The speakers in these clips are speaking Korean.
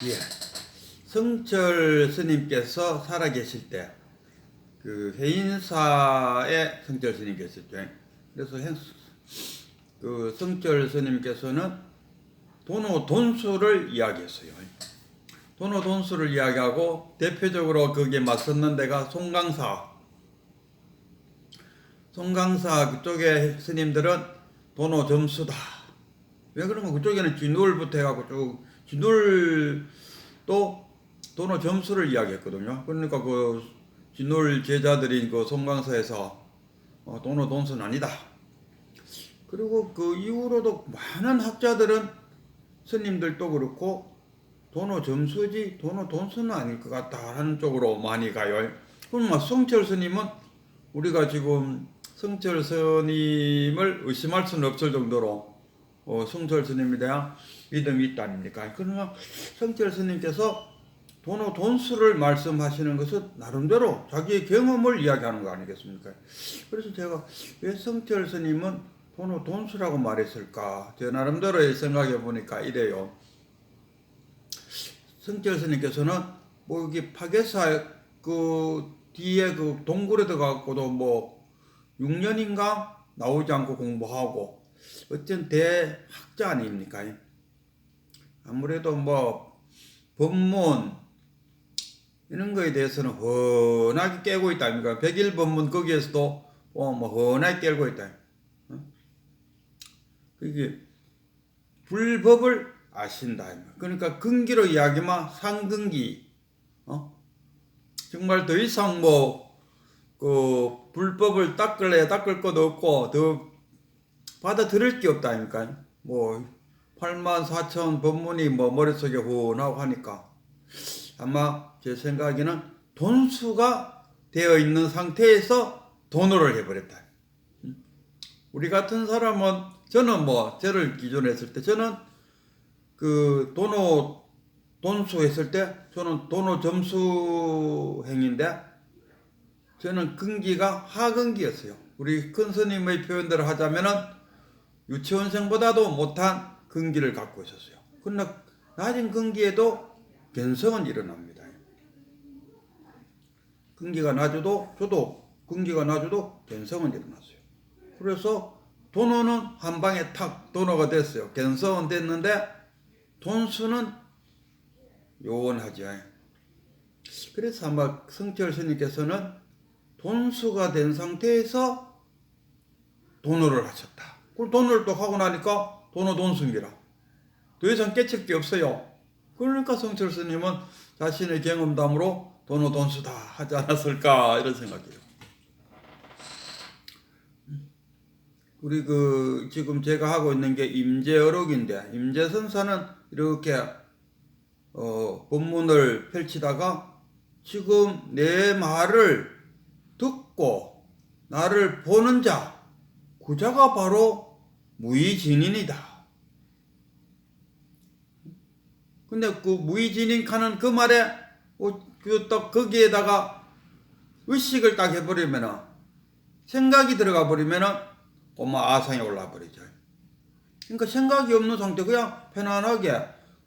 예. 성철 스님께서 살아계실 때, 그 해인사에 성철 스님 계셨죠. 그래서 그 성철 스님께서는 돈수를 이야기했어요. 돈수를 이야기하고 대표적으로 거기에 맞섰는 데가 송강사. 송강사 그쪽의 스님들은 돈점수다. 왜 그러면 그쪽에는 진울부터 해갖고 쭉 진울도 점수를 이야기했거든요. 그러니까 그 진울 제자들인 그 송강사에서 돈수는 아니다. 그리고 그 이후로도 많은 학자들은 스님들도 그렇고 점수지 돈수는 아닐 것 같다 하는 쪽으로 많이 가요. 그럼 성철 스님은 우리가 지금 성철 스님을 의심할 수는 없을 정도로 성철 스님에 대한 믿음이 있다 아닙니까? 그러나 성철 스님께서 돈수를 말씀하시는 것은 나름대로 자기의 경험을 이야기하는 거 아니겠습니까? 그래서 제가 왜 성철 스님은 돈수라고 말했을까? 제 나름대로 생각해 보니까 이래요. 성철 스님께서는 뭐 여기 파괴사 그 뒤에 그 동굴에 들어가고도 뭐 6년인가 나오지 않고 공부하고 어쩐 대학자 아닙니까? 아무래도 뭐 법문 이런 거에 대해서는 훤하게 깨고 있다 아닙니까? 백일법문 거기에서도 뭐 훤하게 깨고 있다. 그게 불법을 아신다. 그러니까 근기로 이야기만 상근기. 정말 더 이상 그 불법을 닦을 것도 없고 더 받아들일 게 없다 아닙니까? 84,000 법문이 머릿속에 훤하고 하니까 아마 제 생각에는 돈수가 되어 있는 상태에서 돈으로 해버렸다. 우리 같은 사람은 저는 저를 기준으로 했을 때 저는 그 돈수 했을 때 저는 점수 행인데 저는 근기가 하근기였어요. 우리 큰 스님의 표현대로 하자면은 유치원생보다도 못한 근기를 갖고 있었어요. 그러나 낮은 근기에도 견성은 일어납니다. 근기가 낮아도 근기가 낮아도 견성은 일어났어요. 그래서 돈어는 한 방에 탁 돈어가 됐어요. 견성은 됐는데 돈수는 요원하죠. 그래서 아마 성철 스님께서는 돈수가 된 상태에서 돈어를 하셨다. 그럼 돈어를 또 하고 나니까 돈수입니다. 더 이상 깨칠 게 없어요. 그러니까 성철 스님은 자신의 경험담으로 돈수다 하지 않았을까 이런 생각이에요. 우리 지금 제가 하고 있는 게 임재어록인데 임재선사는 이렇게 본문을 펼치다가 지금 내 말을 듣고 나를 보는 자, 그 자가 바로 무의진인이다. 근데 그 무의진인 하는 그 말에 또 거기에다가 의식을 딱 해버리면은 생각이 들어가 버리면은 아상이 올라 버리죠. 그러니까 생각이 없는 상태 그냥 편안하게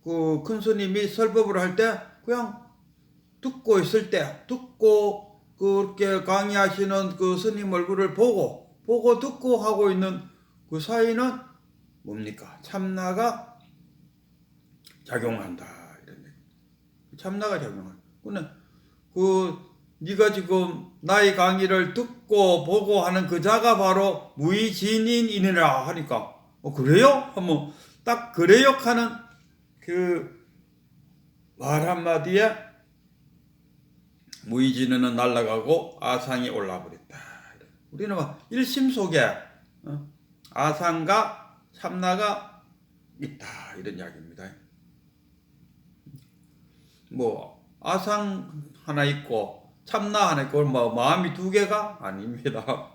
그 큰 스님이 설법을 할 때 그냥 듣고 있을 때 듣고 그렇게 강의하시는 그 스님 얼굴을 보고 듣고 하고 있는 그 사이는 뭡니까? 참나가 작용한다. 이런 얘기. 참나가 작용한다. 근데 네가 지금 나의 강의를 듣고 보고 하는 그 자가 바로 무의진인이니라 하니까 그래요? 하면 딱 그래요 하는 그 말 한마디에 무의진인은 날아가고 아상이 올라버렸다. 우리는 일심 속에 아상과 참나가 있다 이런 이야기입니다. 아상 하나 있고 참나 하나 있고 마음이 두 개가 아닙니다.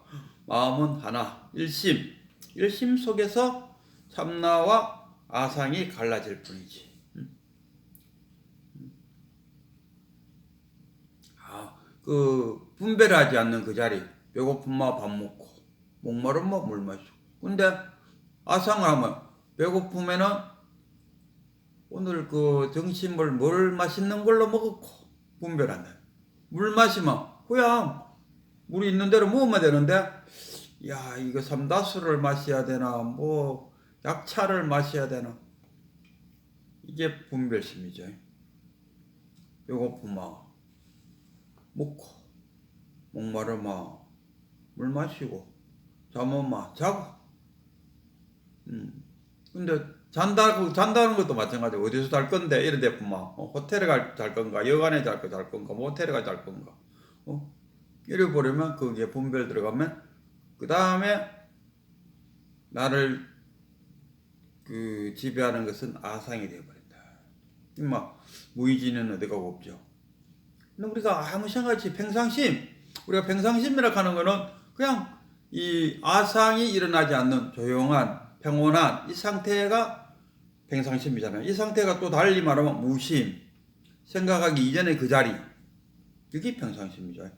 마음은 하나 일심 속에서 참나와 아상이 갈라질 뿐이지. 분별하지 않는 그 자리, 배고픔만 밥 먹고 목마르면 물 마시고. 근데 아상을 하면 배고픔에는 오늘 그 점심을 뭘 맛있는 걸로 먹었고 분별한다. 물 마시면 그냥 물이 있는 대로 먹으면 되는데, 야 이거 삼다수를 마셔야 되나 뭐 약차를 마셔야 되나, 이게 분별심이죠. 배고프면 먹고, 목마르면 물 마시고, 잠오면 자고. 근데 잔다는 것도 마찬가지고, 어디서 잘 건데 이런 데 보면 호텔에 잘 건가, 여관에 잘 건가, 모텔에 잘 건가, 이래 보려면 거기에 분별 들어가면 그 다음에 나를 그 지배하는 것은 아상이 되어버린다. 막 무의지는 어디가 없죠. 근데 우리가 아무 생각없이 우리가 평상심이라고 하는 거는 그냥 이 아상이 일어나지 않는 조용한 평온한 이 상태가 평상심이잖아요. 이 상태가 또 달리 말하면 무심, 생각하기 이전의 그 자리, 이게 평상심이죠.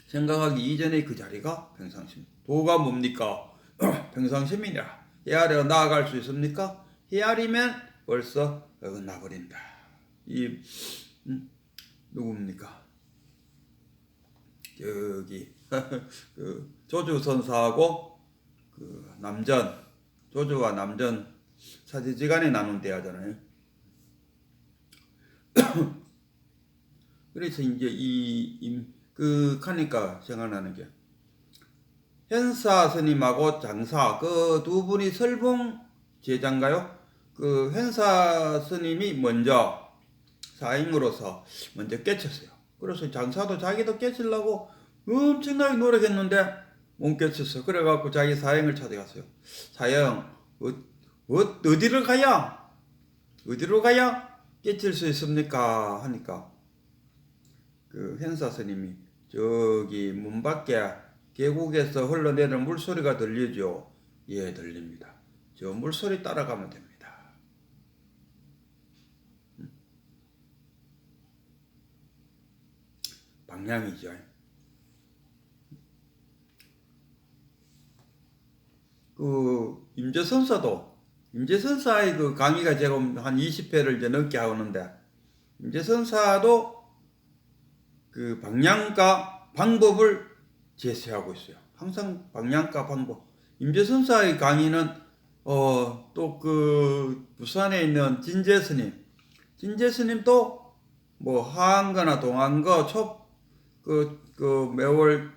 생각하기 이전의 그 자리가 평상심. 도가 뭡니까? 평상심이냐. 헤아려 나아갈 수 있습니까? 헤아리면 벌써 어긋나버린다. 이 누굽니까? 여기 그 조주선사하고 그 남전, 조주와 남전 사제지간에 나눈 대화잖아요. 그래서 이제 하니까 생각나는 게, 현사 스님하고 장사 그 두 분이 설봉 제자인가요? 그 현사 스님이 먼저 사행으로서 먼저 깨쳤어요. 그래서 장사도 자기도 깨치려고 엄청나게 노력했는데 못 깨쳤어. 그래갖고 자기 사행을 찾아갔어요. 사행, 어디를 가야? 어디로 가야 깨칠 수 있습니까? 하니까 그 현사 스님이 저기 문 밖에 계곡에서 흘러내리는 물소리가 들리죠? 예, 들립니다. 저 물소리 따라가면 됩니다. 방향이죠. 그 임재선사의 그 강의가 지금 한 20회를 이제 넘게 하는데, 임재선사도 그 방향과 방법을 제시하고 있어요. 항상 방향과 방법. 임재선사의 강의는 또 그 부산에 있는 진재스님도 뭐 하한거나 동한거 매월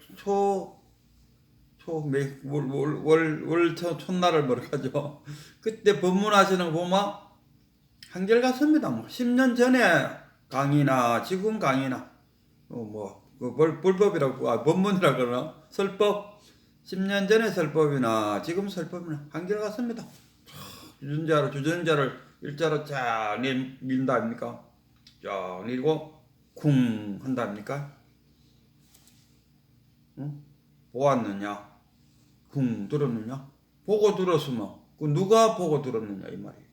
첫날을 뭐라죠? 그때 법문하시는 거 보면 한결같습니다. 뭐 10년 전에 강의나 지금 강의나 불법이라고 법문이라 그러나 설법, 10년 전에 설법이나 지금 설법이나 한결같습니다. 주전자를 일자로 쫙 밀다 아닙니까? 쫙 밀고 쿵 한다 아닙니까? 보았느냐? 쿵 들었느냐? 보고 들었으면 그 누가 보고 들었느냐 이 말이에요.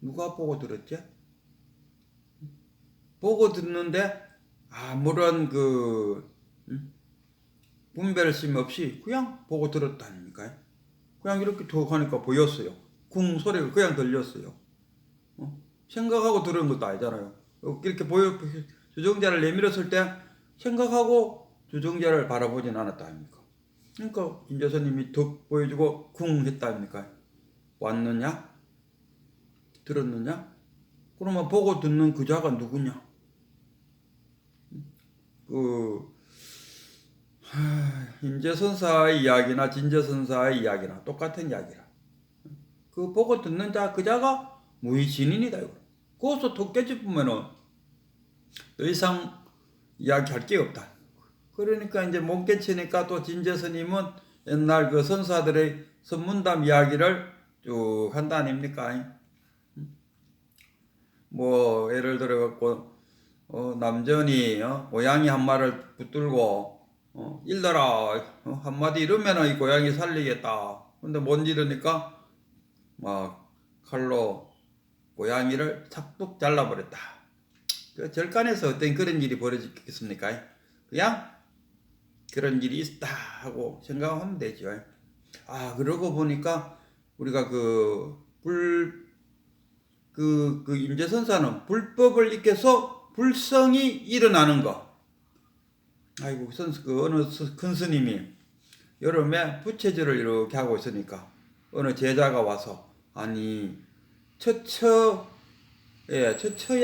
누가 보고 들었지? 보고 듣는데 아무런 분별심 없이 그냥 보고 들었다 아닙니까? 그냥 이렇게 툭 하니까 보였어요. 쿵 소리가 그냥 들렸어요. 생각하고 들은 것도 아니잖아요. 이렇게 주정자를 내밀었을 때 생각하고 주정자를 바라보진 않았다 아닙니까? 그러니까 김재선님이 툭 보여주고 쿵 했다 아닙니까? 왔느냐? 들었느냐? 그러면 보고 듣는 그 자가 누구냐? 임재선사의 이야기나 진재선사의 이야기나 똑같은 이야기라. 그 보고 듣는 자, 그 자가 무의진인이다. 거기서 톡 깨집으면은 더 이상 이야기할 게 없다. 그러니까 이제 못 깨치니까 또 진재스님은 옛날 그 선사들의 선문담 이야기를 쭉 한다 아닙니까? 뭐 예를 들어 갖고 남전이 고양이 한 마리를 붙들고 일러라 한마디 이러면은 이 고양이 살리겠다. 근데 못 이러니까 막 칼로 고양이를 찹뚝 잘라버렸다. 그 절간에서 어떤 그런 일이 벌어지겠습니까? 그냥 그런 일이 있다 하고 생각하면 되죠. 그러고 보니까 우리가 임재선사는 불법을 익혀서 불성이 일어나는 거. 아이고, 어느 큰 스님이 여름에 부채질을 이렇게 하고 있으니까 어느 제자가 와서, 아니, 처처에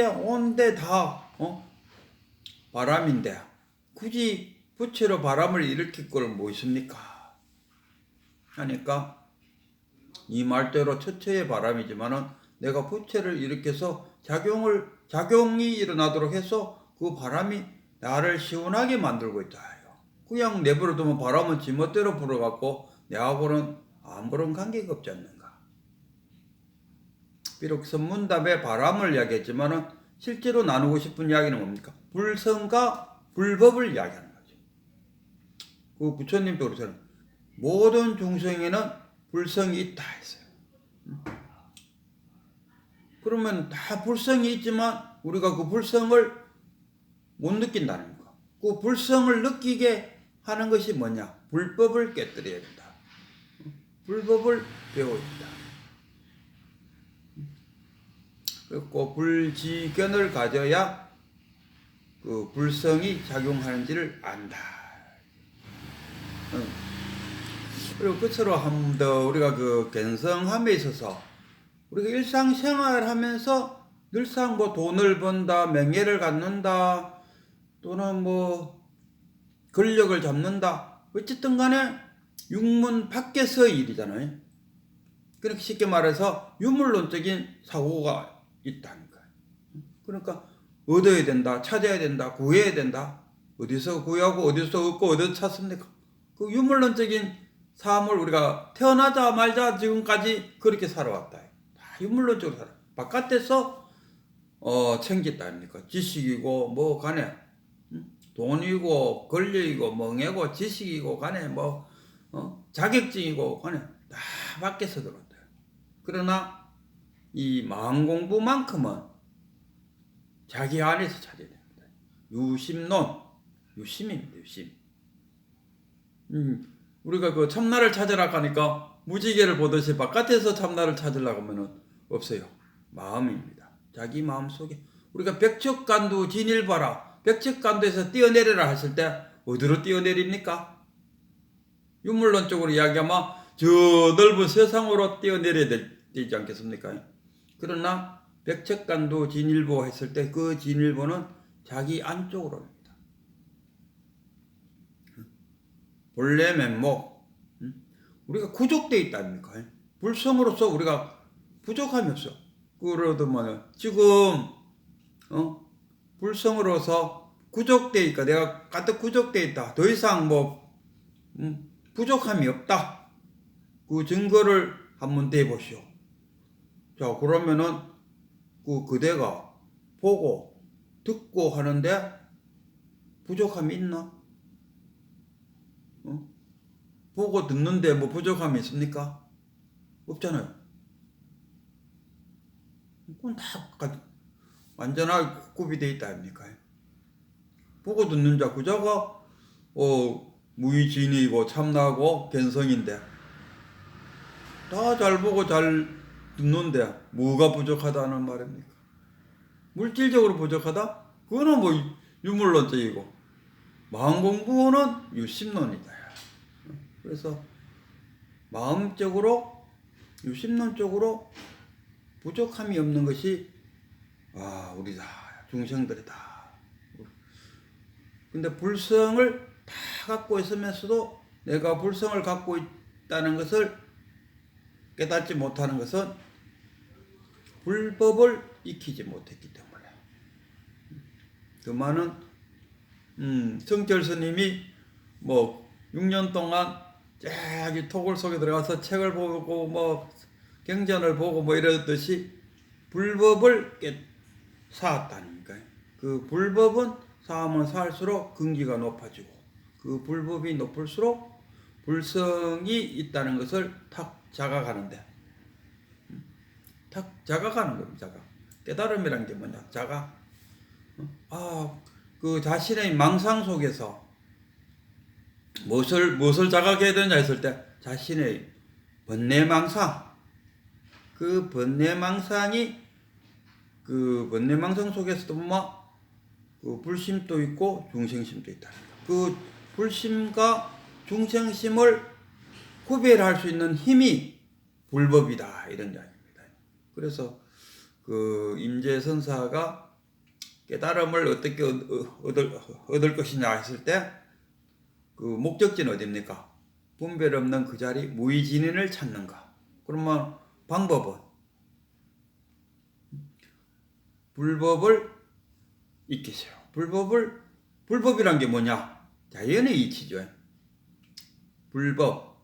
온데 다, 바람인데, 굳이 부채로 바람을 일으킬 걸 뭐 있습니까? 하니까, 이 말대로 처처의 바람이지만은 내가 부채를 일으켜서 작용이 일어나도록 해서 그 바람이 나를 시원하게 만들고 있다. 그냥 내버려두면 바람은 지멋대로 불어갖고 내하고는 아무런 관계가 없지 않는가. 비록 선문답에 바람을 이야기했지만은 실제로 나누고 싶은 이야기는 뭡니까? 불성과 불법을 이야기하는 거죠. 그 부처님도 그러잖아요. 모든 중생에는 불성이 있다 했어요. 그러면 다 불성이 있지만 우리가 그 불성을 못 느낀다는 거. 그 불성을 느끼게 하는 것이 뭐냐? 불법을 깨뜨려야 된다. 불법을 배워야 된다. 그리고 불지견을 가져야 그 불성이 작용하는지를 안다. 그리고 끝으로 한 번 더 우리가 그 견성함에 있어서 우리가 일상생활 하면서 늘상 뭐 돈을 번다, 명예를 갖는다, 또는 뭐 권력을 잡는다, 어쨌든 간에 육문 밖에서의 일이잖아요. 그렇게 쉽게 말해서 유물론적인 사고가 있다는 거예요. 그러니까 얻어야 된다, 찾아야 된다, 구해야 된다. 어디서 구하고 어디서 얻고 어디서 찾습니까? 그 유물론적인 삶을 우리가 태어나자마자 지금까지 그렇게 살아왔다. 다 유물론적으로 살아. 바깥에서 챙겼다 아닙니까? 지식이고 뭐 간에 돈이고 권력이고 명예고 지식이고 간에 뭐 자격증이고 간에 다 밖에서 들어왔다. 그러나 이 마음 공부만큼은 자기 안에서 찾아야 됩니다. 유심입니다. 유심. 우리가 그 참나를 찾으라 하니까 무지개를 보듯이 바깥에서 참나를 찾으려고 하면은 없어요. 마음입니다. 자기 마음 속에. 우리가 백척간두 진일봐라. 백척간두에서 뛰어내려라 했을 때 어디로 뛰어내립니까? 유물론적으로 이야기하면 저 넓은 세상으로 뛰어내려야 되지 않겠습니까? 그러나 백척간두 진일보 했을 때 그 진일보는 자기 안쪽으로입니다. 본래 면목. 우리가 구족되어 있다 아닙니까? 불성으로서 우리가 부족함이 없어. 그러더만 지금 불성으로서 구족되어 있다. 내가 가득 구족되어 있다. 더 이상 뭐 부족함이 없다. 그 증거를 한번 대보시오. 자, 그러면은 그대가 보고 듣고 하는데 부족함이 있나? 보고 듣는데 뭐 부족함이 있습니까? 없잖아요. 그건 다 완전하게 구비되어 있다 아닙니까? 보고 듣는 자 그자가 무의진이고 참나고 견성인데 다 잘 보고 잘 듣는데 뭐가 부족하다는 말입니까? 물질적으로 부족하다? 그거는 뭐 유물론적이고 마음 공부는 유심론이다. 그래서 마음적으로 유심론적으로 부족함이 없는 것이 우리다. 중생들이다. 근데 불성을 다 갖고 있으면서도 내가 불성을 갖고 있다는 것을 깨닫지 못하는 것은 불법을 익히지 못했기 때문에. 그 많은 성철 스님이 뭐 6년 동안 저기 토굴 속에 들어가서 책을 보고 뭐 경전을 보고 뭐 이러듯이 불법을 쌓았다니까요. 그 불법은 쌓으면 쌓을수록 근기가 높아지고 그 불법이 높을수록 불성이 있다는 것을 탁 자각하는데 탁 자각하는 겁니다. 자각. 깨달음이란 게 뭐냐? 자각. 그 자신의 망상 속에서 무엇을 자각해야 되냐 했을 때 자신의 번뇌망상, 그 번뇌망상이 그 번뇌망상 속에서도 그 불심도 있고 중생심도 있다. 그 불심과 중생심을 구별할 수 있는 힘이 불법이다 이런 이야기입니다. 그래서 그 임재선사가 깨달음을 어떻게 얻을 것이냐 했을 때 그 목적지는 어디입니까? 분별 없는 그 자리 무의진인을 찾는가. 그러면 방법은 불법을 익히세요. 불법이란 게 뭐냐? 자연의 이치죠. 불법.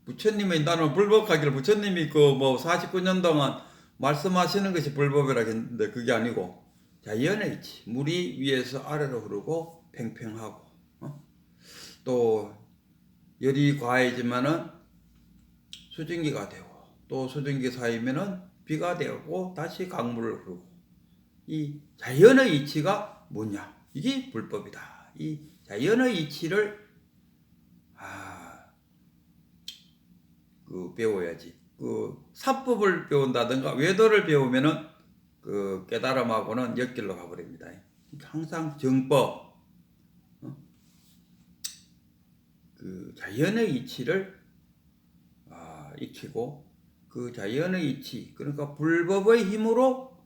부처님이 나는 불법하기를 부처님이 그 49년 동안 말씀하시는 것이 불법이라 했는데 그게 아니고 자연의 이치. 물이 위에서 아래로 흐르고 팽팽하고 또 열이 과해지면은 수증기가 되고 또 수증기 쌓이면은 비가 되고 다시 강물을 흐르고 이 자연의 이치가 뭐냐? 이게 불법이다. 이 자연의 이치를 배워야지. 그 사법을 배운다든가 외도를 배우면은 그 깨달음하고는 역길로 가버립니다. 항상 정법, 그 자연의 이치를 익히고 그 자연의 이치, 그러니까 불법의 힘으로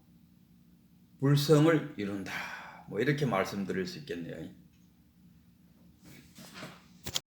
불성을 이룬다. 뭐 이렇게 말씀드릴 수 있겠네요.